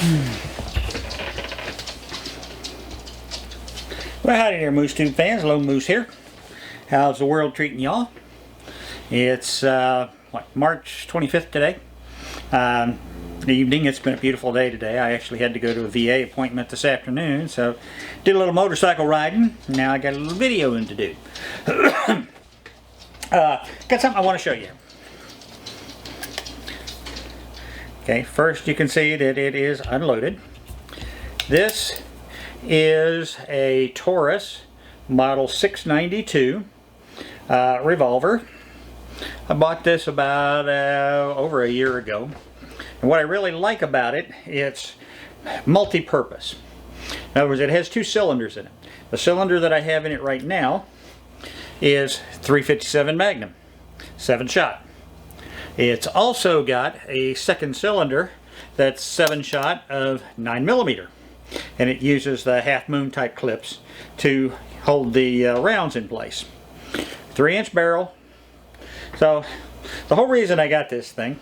Well, howdy there, Moose Tube fans. Lone Moose here. How's the world treating y'all? It's March 25th today. The evening. It's been a beautiful day today. I actually had to go to a VA appointment this afternoon, so did a little motorcycle riding. Now I got a little videoing to do. Got something I want to show you. Okay, first you can see that it is unloaded. This is a Taurus Model 692 revolver. I bought this about over a year ago. And what I really like about it, it's multi-purpose. In other words, it has two cylinders in it. The cylinder that I have in it right now is 357 Magnum, 7-shot. It's also got a second cylinder that's 7-shot of 9mm. And it uses the half-moon type clips to hold the rounds in place. 3-inch barrel. So the whole reason I got this thing,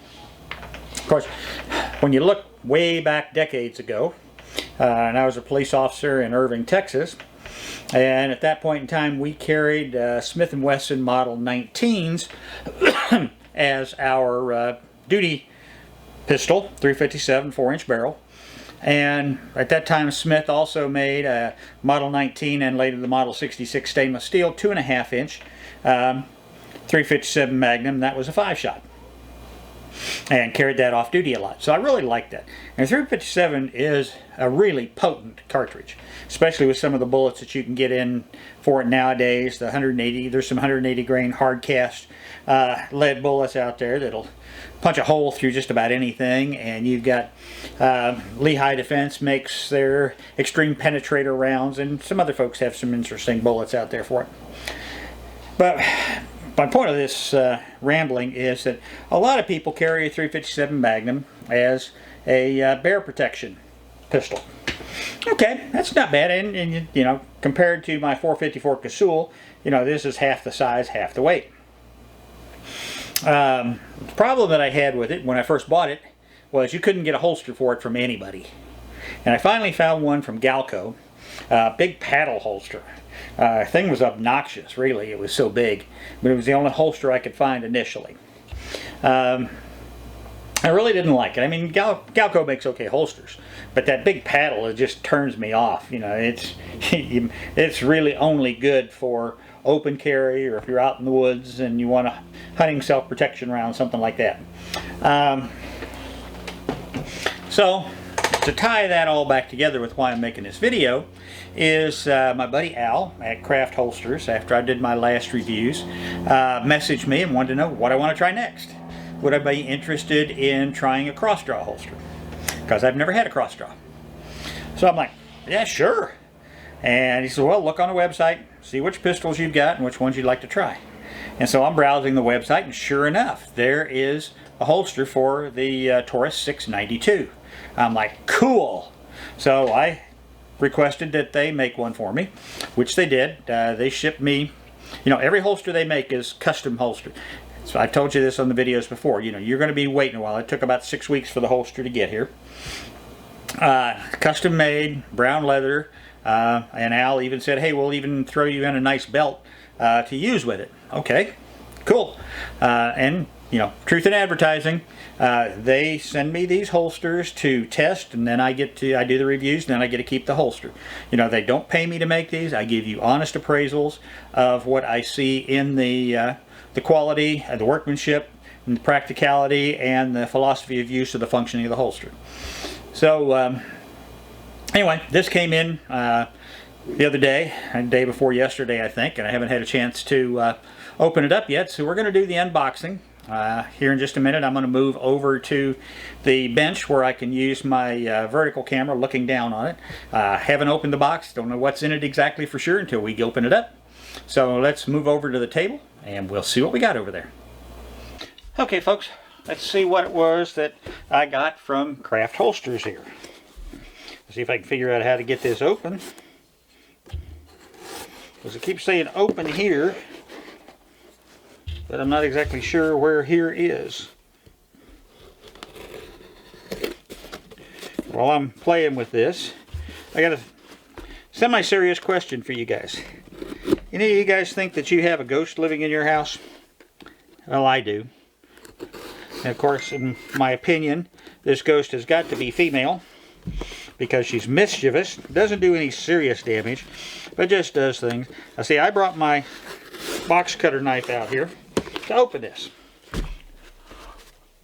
of course, when you look way back decades ago, and I was a police officer in Irving, Texas, and at that point in time we carried Smith & Wesson Model 19s as our duty pistol, 357 4-inch barrel. And at that time Smith also made a Model 19 and later the Model 66 stainless steel 2.5-inch 357 Magnum. That was a 5-shot. And carried that off duty a lot. So I really liked that. And 357 is a really potent cartridge, especially with some of the bullets that you can get in for it nowadays. The 180, there's some 180 grain hard cast lead bullets out there that'll punch a hole through just about anything. And you've got Lehigh Defense makes their extreme penetrator rounds, and some other folks have some interesting bullets out there for it. But my point of this rambling is that a lot of people carry a 357 Magnum as a bear protection pistol. Okay, that's not bad, and you know, compared to my 454 Casull, you know, this is half the size, half the weight. The problem that I had with it when I first bought it was you couldn't get a holster for it from anybody. And I finally found one from Galco, big paddle holster. Thing was obnoxious, really. It was so big, but it was the only holster I could find initially. I really didn't like it. I mean, Galco makes okay holsters, but that big paddle, it just turns me off. You know, it's really only good for open carry, or if you're out in the woods and you want a hunting self-protection round, something like that. So to tie that all back together with why I'm making this video is my buddy Al at Craft Holsters, after I did my last reviews, messaged me and wanted to know what I want to try next. Would I be interested in trying a Crossdraw holster? Because I've never had a Crossdraw. So I'm like, yeah, sure. And he said, well, look on the website, see which pistols you've got and which ones you'd like to try. And so I'm browsing the website, and sure enough, there is a holster for the Taurus 692. I'm like, cool. So I requested that they make one for me, which they did. They shipped me, you know, every holster they make is custom holster. So I told you this on the videos before, you know, you're going to be waiting a while. It took about 6 weeks for the holster to get here. Custom made, brown leather, and Al even said, hey, we'll even throw you in a nice belt to use with it. Okay, cool. And you know, truth in advertising, they send me these holsters to test, and then I do the reviews, and then I get to keep the holster. You know, they don't pay me to make these. I give you honest appraisals of what I see in the quality, the workmanship, and the practicality, and the philosophy of use of the functioning of the holster. So anyway, this came in the other day, the day before yesterday, I think, and I haven't had a chance to open it up yet, so we're going to do the unboxing. Here in just a minute. I'm going to move over to the bench where I can use my vertical camera looking down on it. Haven't opened the box, don't know what's in it exactly for sure until we open it up. So let's move over to the table and we'll see what we got over there. Okay folks, let's see what it was that I got from Craft Holsters here. Let's see if I can figure out how to get this open, because it keeps saying open here, but I'm not exactly sure where here is. while I'm playing with this, I got a semi-serious question for you guys. Any of you guys think that you have a ghost living in your house? Well, I do. And of course, in my opinion, this ghost has got to be female because she's mischievous. Doesn't do any serious damage, but just does things. Now see, I brought my box cutter knife out here to open this.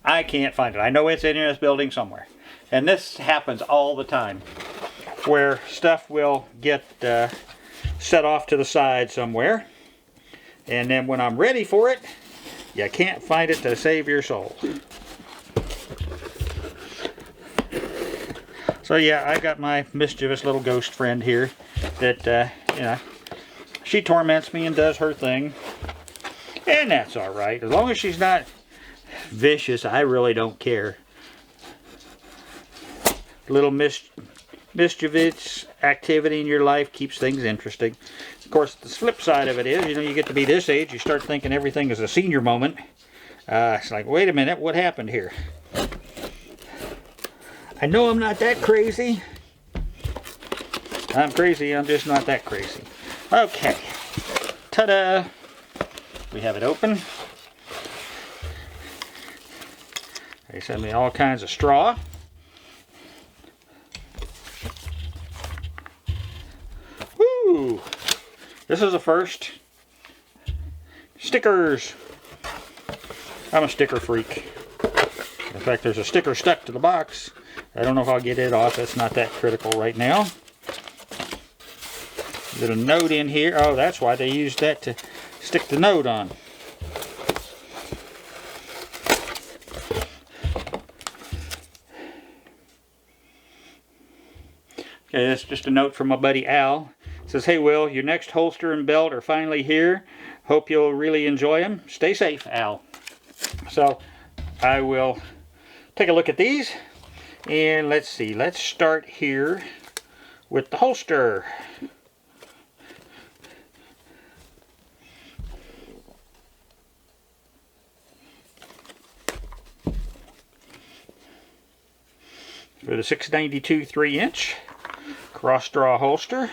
I can't find it. I know it's in this building somewhere. And this happens all the time, where stuff will get set off to the side somewhere, and then when I'm ready for it, you can't find it to save your soul. So yeah, I got my mischievous little ghost friend here that, you know, she torments me and does her thing, and that's all right. As long as she's not vicious, I really don't care. Little mischievous activity in your life keeps things interesting. Of course, the flip side of it is, you know, you get to be this age, you start thinking everything is a senior moment. It's like, wait a minute, what happened here? I know I'm not that crazy. I'm crazy, I'm just not that crazy. Okay, ta-da! We have it open. They sent me all kinds of straw. Woo! This is the first. Stickers. I'm a sticker freak. In fact, there's a sticker stuck to the box. I don't know if I'll get it off. It's not that critical right now. There's a note in here. Oh, that's why they used that to stick the note on. Okay, that's just a note from my buddy Al. It says, hey Will, your next holster and belt are finally here. Hope you'll really enjoy them. Stay safe, Al. So I will take a look at these, and let's see. Let's start here with the holster. For the 692 3-inch Crossdraw holster.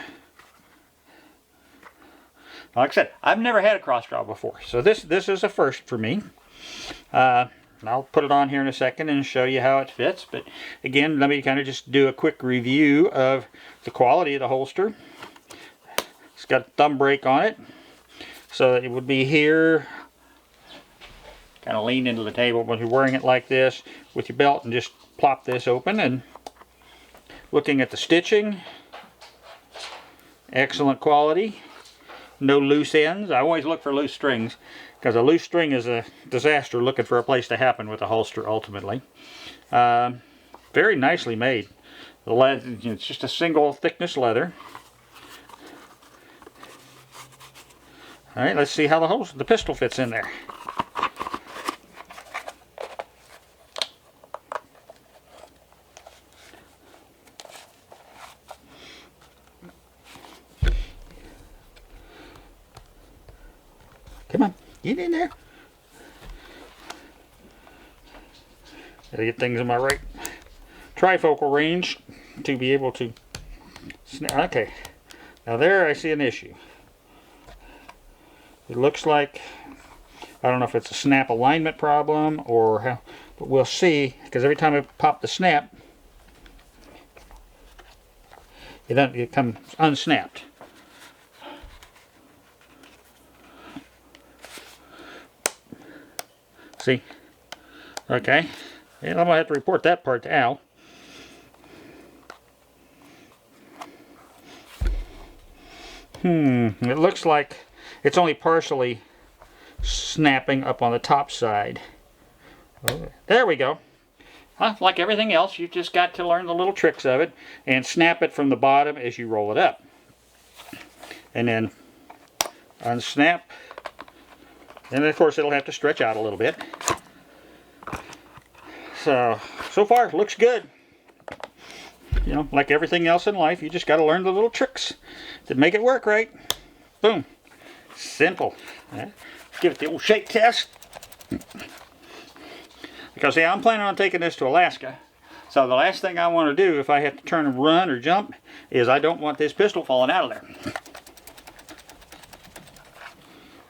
Like I said, I've never had a Crossdraw before, so this is a first for me. I'll put it on here in a second and show you how it fits, but again, let me kind of just do a quick review of the quality of the holster. It's got a thumb brake on it, so it would be here, kind of lean into the table when you're wearing it like this with your belt, and just plop this open. And looking at the stitching, excellent quality. No loose ends. I always look for loose strings, because a loose string is a disaster looking for a place to happen with a holster ultimately. Very nicely made. The leather, it's just a single thickness leather. Alright, let's see how the pistol fits in there. Come on, get in there. Gotta get things in my right trifocal range to be able to snap. Okay, now there I see an issue. It looks like, I don't know if it's a snap alignment problem or how, but we'll see, because every time I pop the snap, it comes unsnapped. See? Okay. And I'm going to have to report that part to Al. It looks like it's only partially snapping up on the top side. Oh, there we go. Like everything else, you've just got to learn the little tricks of it and snap it from the bottom as you roll it up. And then unsnap. And then of course it'll have to stretch out a little bit. So far it looks good. You know, like everything else in life, you just got to learn the little tricks that make it work right. Boom. Simple. Let's give it the old shake test. Because, yeah, I'm planning on taking this to Alaska. So the last thing I want to do if I have to turn and run or jump is I don't want this pistol falling out of there.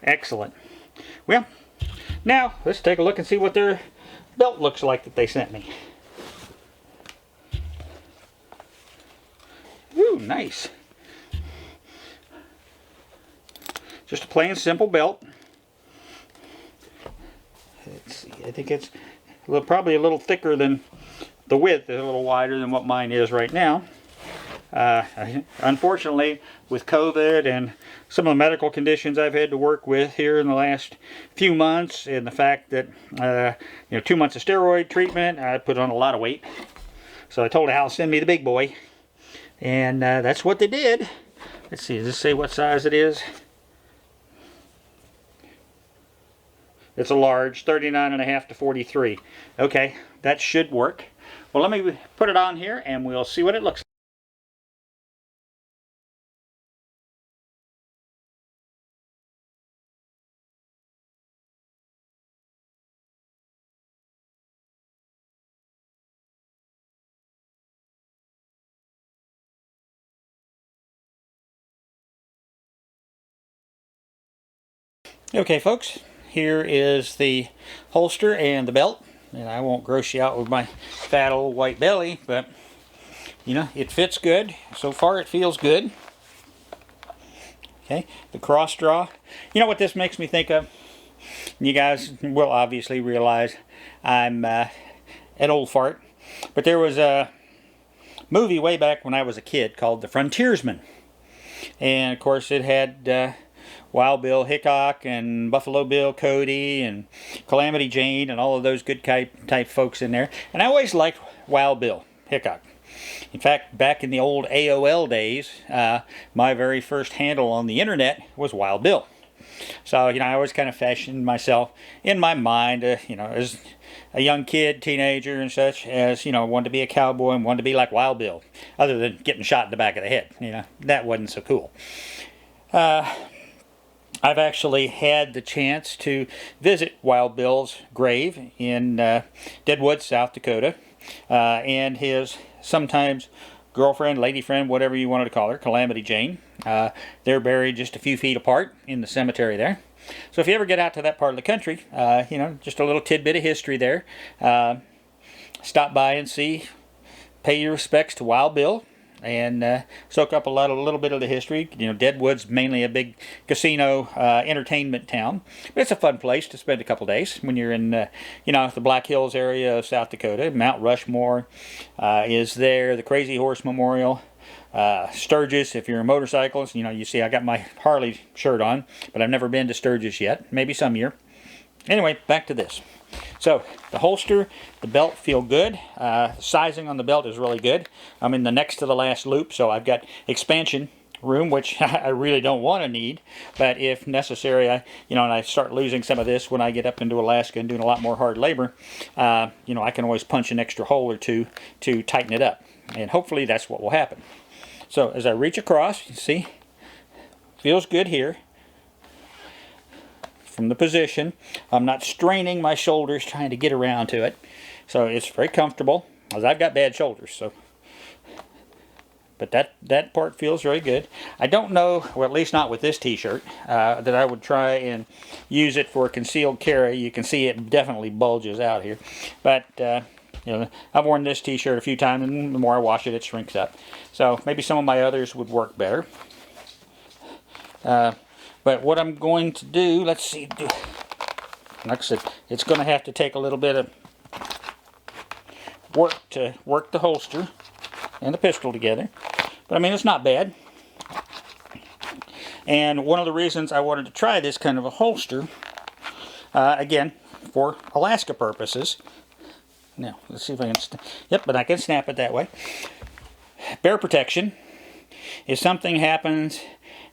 Excellent. Well, now let's take a look and see what their belt looks like that they sent me. Ooh, nice. Just a plain simple belt. Let's see, I think it's probably a little thicker than the width, is a little wider than what mine is right now. Unfortunately, with COVID and some of the medical conditions I've had to work with here in the last few months, and the fact that 2 months of steroid treatment, I put on a lot of weight. So I told Al to send me the big boy, and that's what they did. Let's see, does this say what size it is? It's a large, 39.5 to 43. Okay, that should work. Well, let me put it on here and we'll see what it looks like. Okay, folks, here is the holster and the belt. And I won't gross you out with my fat old white belly, but it fits good. So far it feels good. Okay, the Crossdraw. You know what this makes me think of? You guys will obviously realize I'm an old fart. But there was a movie way back when I was a kid called The Frontiersman. And of course it had Wild Bill Hickok and Buffalo Bill Cody and Calamity Jane and all of those good type folks in there. And I always liked Wild Bill Hickok. In fact, back in the old AOL days, my very first handle on the internet was Wild Bill. So, I always kind of fashioned myself in my mind, as a young kid, teenager and such, as, wanted to be a cowboy and wanted to be like Wild Bill. Other than getting shot in the back of the head, that wasn't so cool. I've actually had the chance to visit Wild Bill's grave in Deadwood, South Dakota, and his sometimes girlfriend, lady friend, whatever you wanted to call her, Calamity Jane. They're buried just a few feet apart in the cemetery there. So if you ever get out to that part of the country, just a little tidbit of history there. Stop by and see, pay your respects to Wild Bill, and soak up a little bit of the history. Deadwood's mainly a big casino entertainment town, but it's a fun place to spend a couple days when you're in the Black Hills area of South Dakota. Mount Rushmore is there, the Crazy Horse Memorial, Sturgis. If you're a motorcyclist, you see I got my Harley shirt on, but I've never been to Sturgis yet. Maybe some year. Anyway, back to this. So the holster, the belt feel good. Sizing on the belt is really good. I'm in the next to the last loop, so I've got expansion room, which I really don't want to need. But if necessary, and I start losing some of this when I get up into Alaska and doing a lot more hard labor, I can always punch an extra hole or two to tighten it up. And hopefully that's what will happen. So as I reach across, you see, feels good here. From the position, I'm not straining my shoulders trying to get around to it, so it's very comfortable, as I've got bad shoulders. So, but that part feels very good. I don't know, well, at least not with this t-shirt, that I would try and use it for concealed carry. You can see it definitely bulges out here, but I've worn this t-shirt a few times, and the more I wash it, it shrinks up. So maybe some of my others would work better. But what I'm going to do, let's see, like I said, it's going to have to take a little bit of work to work the holster and the pistol together. But I mean, it's not bad. And one of the reasons I wanted to try this kind of a holster, again, for Alaska purposes. Now, let's see if I can, yep, but I can snap it that way. Bear protection. If something happens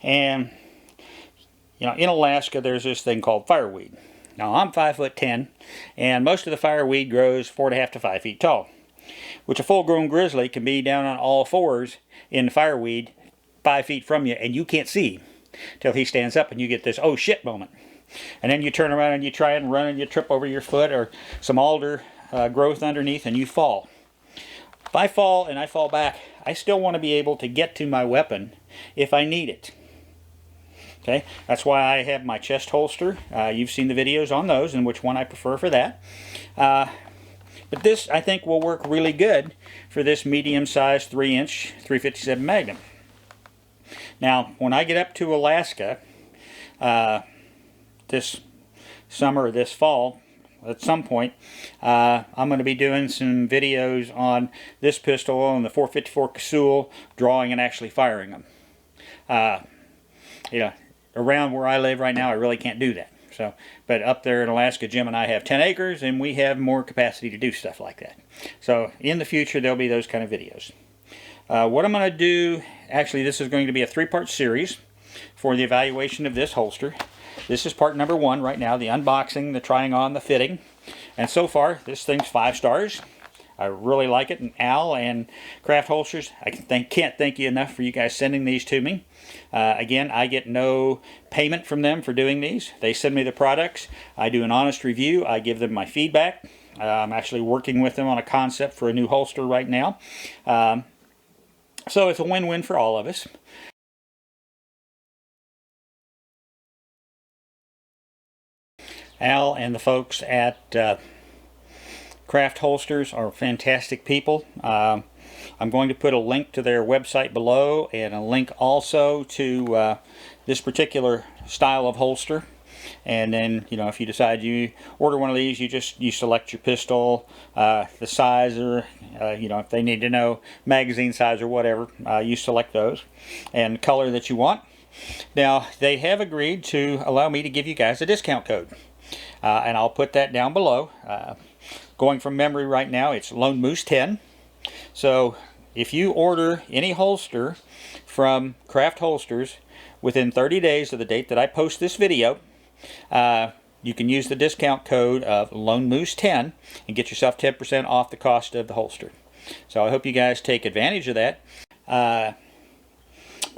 and in Alaska, there's this thing called fireweed. Now, I'm 5'10", and most of the fireweed grows 4.5 to 5 feet tall, which a full-grown grizzly can be down on all fours in the fireweed 5 feet from you, and you can't see till he stands up, and you get this "oh shit" moment. And then you turn around and you try and run, and you trip over your foot or some alder growth underneath, and you fall. if I fall and I fall back, I still want to be able to get to my weapon if I need it. Okay, that's why I have my chest holster. You've seen the videos on those and which one I prefer for that. But this, I think, will work really good for this medium-sized 3-inch 357 Magnum. Now, when I get up to Alaska this summer or this fall, at some point, I'm going to be doing some videos on this pistol and the 454 Casull, drawing and actually firing them. Around where I live right now, I really can't do that. So, but up there in Alaska, Jim and I have 10 acres, and we have more capacity to do stuff like that. So, in the future, there'll be those kind of videos. What I'm going to do, actually, this is going to be a 3-part series for the evaluation of this holster. This is part number 1 right now, the unboxing, the trying on, the fitting. And so far, this thing's 5 stars. I really like it, and Al and Craft Holsters, I can't thank you enough for you guys sending these to me. Again, I get no payment from them for doing these. They send me the products. I do an honest review. I give them my feedback. I'm actually working with them on a concept for a new holster right now. So it's a win-win for all of us. Al and the folks at Craft Holsters are fantastic people. I'm going to put a link to their website below and a link also to this particular style of holster. And then, if you decide you order one of these, you select your pistol, the size, or if they need to know magazine size or whatever, you select those, and color that you want. Now, they have agreed to allow me to give you guys a discount code, and I'll put that down below. Going from memory right now, it's Lone Moose 10. So if you order any holster from Craft Holsters within 30 days of the date that I post this video, you can use the discount code of Lone Moose 10 and get yourself 10% off the cost of the holster. So I hope you guys take advantage of that. But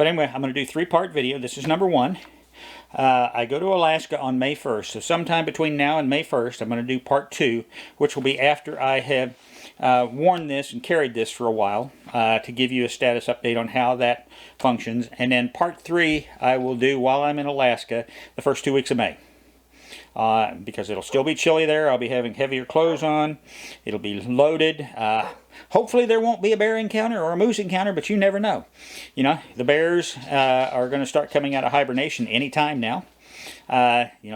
anyway, I'm going to do a 3-part video. This is number 1. I go to Alaska on May 1st, so sometime between now and May 1st, I'm going to do part 2, which will be after I have worn this and carried this for a while, to give you a status update on how that functions. And then part 3 I will do while I'm in Alaska the first 2 weeks of May. Because it'll still be chilly there. I'll be having heavier clothes on. It'll be loaded. Hopefully there won't be a bear encounter or a moose encounter, but you never know. The bears are going to start coming out of hibernation anytime now.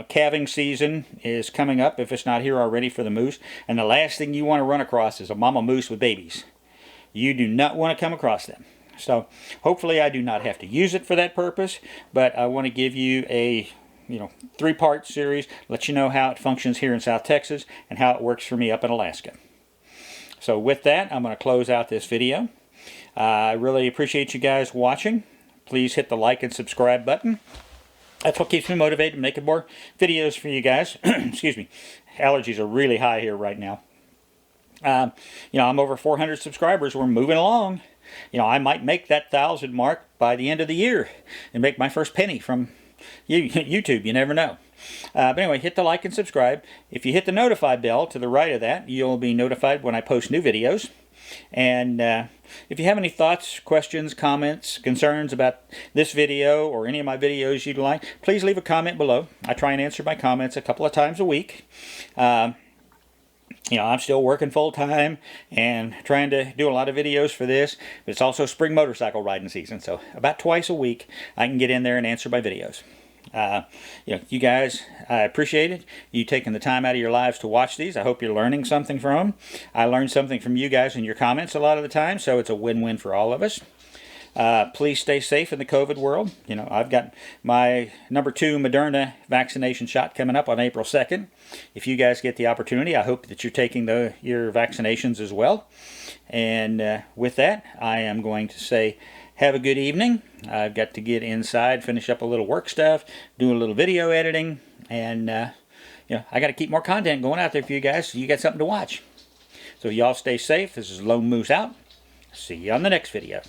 Calving season is coming up, if it's not here already, for the moose. And the last thing you want to run across is a mama moose with babies. You do not want to come across them. So hopefully I do not have to use it for that purpose, but I want to give you a 3-part series, let you know how it functions here in South Texas and how it works for me up in Alaska. So with that, I'm going to close out this video. I really appreciate you guys watching. Please hit the like and subscribe button. That's what keeps me motivated to make more videos for you guys. Excuse me. Allergies are really high here right now. I'm over 400 subscribers. We're moving along. I might make that 1,000 mark by the end of the year and make my first penny from YouTube. You never know. But anyway, hit the like and subscribe. If you hit the notify bell to the right of that, you'll be notified when I post new videos. And if you have any thoughts, questions, comments, concerns about this video or any of my videos you'd like, please leave a comment below. I try and answer my comments a couple of times a week. I'm still working full-time and trying to do a lot of videos for this, but it's also spring motorcycle riding season, so about twice a week I can get in there and answer my videos. You guys, I appreciate it. You taking the time out of your lives to watch these. I hope you're learning something from them. I learned something from you guys in your comments a lot of the time, so it's a win-win for all of us. Please stay safe in the COVID world. I've got my number 2 Moderna vaccination shot coming up on April 2nd. If you guys get the opportunity, I hope that you're taking your vaccinations as well. And with that, I am going to say have a good evening. I've got to get inside, finish up a little work stuff, do a little video editing, and I got to keep more content going out there for you guys so you got something to watch. So y'all stay safe. This is Lone Moose out. See you on the next video.